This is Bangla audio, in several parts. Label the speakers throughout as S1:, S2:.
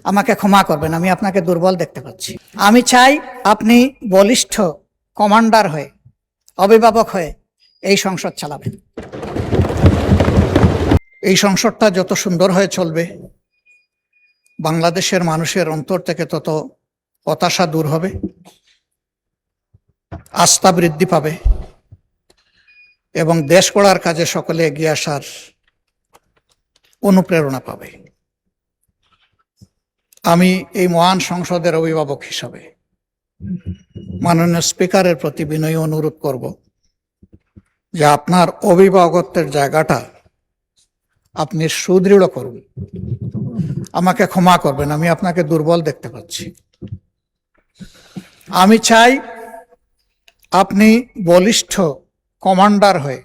S1: আমাকে ক্ষমা করবেন, আমি আপনাকে দুর্বল দেখতে পাচ্ছি। আমি চাই আপনি বলিষ্ঠ কমান্ডার হয়ে, অভিভাবক হয়ে এই সংসদ চালাবেন। এই সংসদটা যত সুন্দর হয়ে চলবে, বাংলাদেশের মানুষের অন্তর থেকে তত হতাশা দূর হবে, আস্থা বৃদ্ধি পাবে এবং দেশ গড়ার কাজে সকলে এগিয়ে আসার অনুপ্রেরণা পাবে। আমি এই মহান সংসদের অভিভাবক হিসাবে মাননীয় স্পিকারের প্রতি বিনয়ী অনুরোধ করব যে আপনার অভিভাবকত্বের জায়গাটা আপনি সুদৃঢ় করুন। আমাকে ক্ষমা করবেন, আমি আপনাকে দুর্বল দেখতে পাচ্ছি। আমি চাই আপনি বলিষ্ঠ কমান্ডার হয়ে,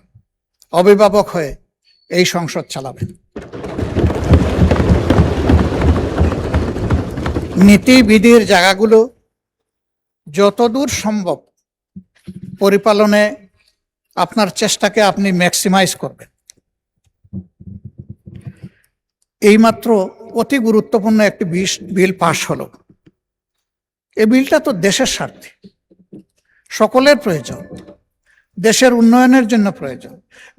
S1: অভিভাবক হয়ে এই সংসদ চালাবেন। নীতিবিধির জায়গাগুলো যতদূর সম্ভব পরিপালনে আপনার চেষ্টাকে আপনি ম্যাক্সিমাইজ করবেন। এইমাত্র অতি গুরুত্বপূর্ণ একটি বিল পাশ হলো। এই বিলটা তো দেশের স্বার্থে, সকলের প্রয়োজন, দেশের উন্নয়নের জন্য প্রয়োজন,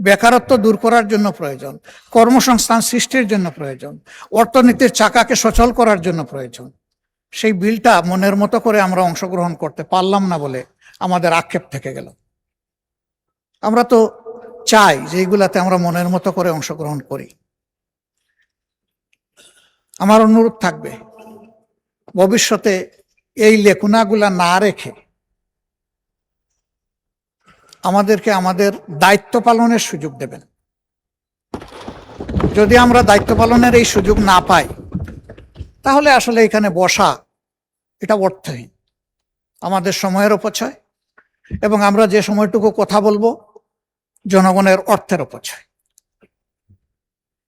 S1: বেকারত্ব দূর করার জন্য প্রয়োজন, কর্মসংস্থান সৃষ্টির জন্য প্রয়োজন, অর্থনীতির চাকাকে সচল করার জন্য প্রয়োজন। সেই বিলটা মনের মতো করে আমরা অংশগ্রহণ করতে পারলাম না বলে আমাদের আক্ষেপ থেকে গেল। আমরা তো চাই যে এইগুলাতে আমরা মনের মতো করে অংশগ্রহণ করি। আমার অনুরোধ থাকবে, ভবিষ্যতে এই লেখুনাগুলা না রেখে আমাদেরকে আমাদের দায়িত্ব পালনের সুযোগ দেবেন। যদি আমরা দায়িত্ব পালনের এই সুযোগ না পাই, তাহলে আসলে এখানে বসা এটা অর্থহীন, আমাদের সময়ের অপচয়, এবং আমরা যে সময়টুকু কথা বলবো জনগণের অর্থের অপচয়।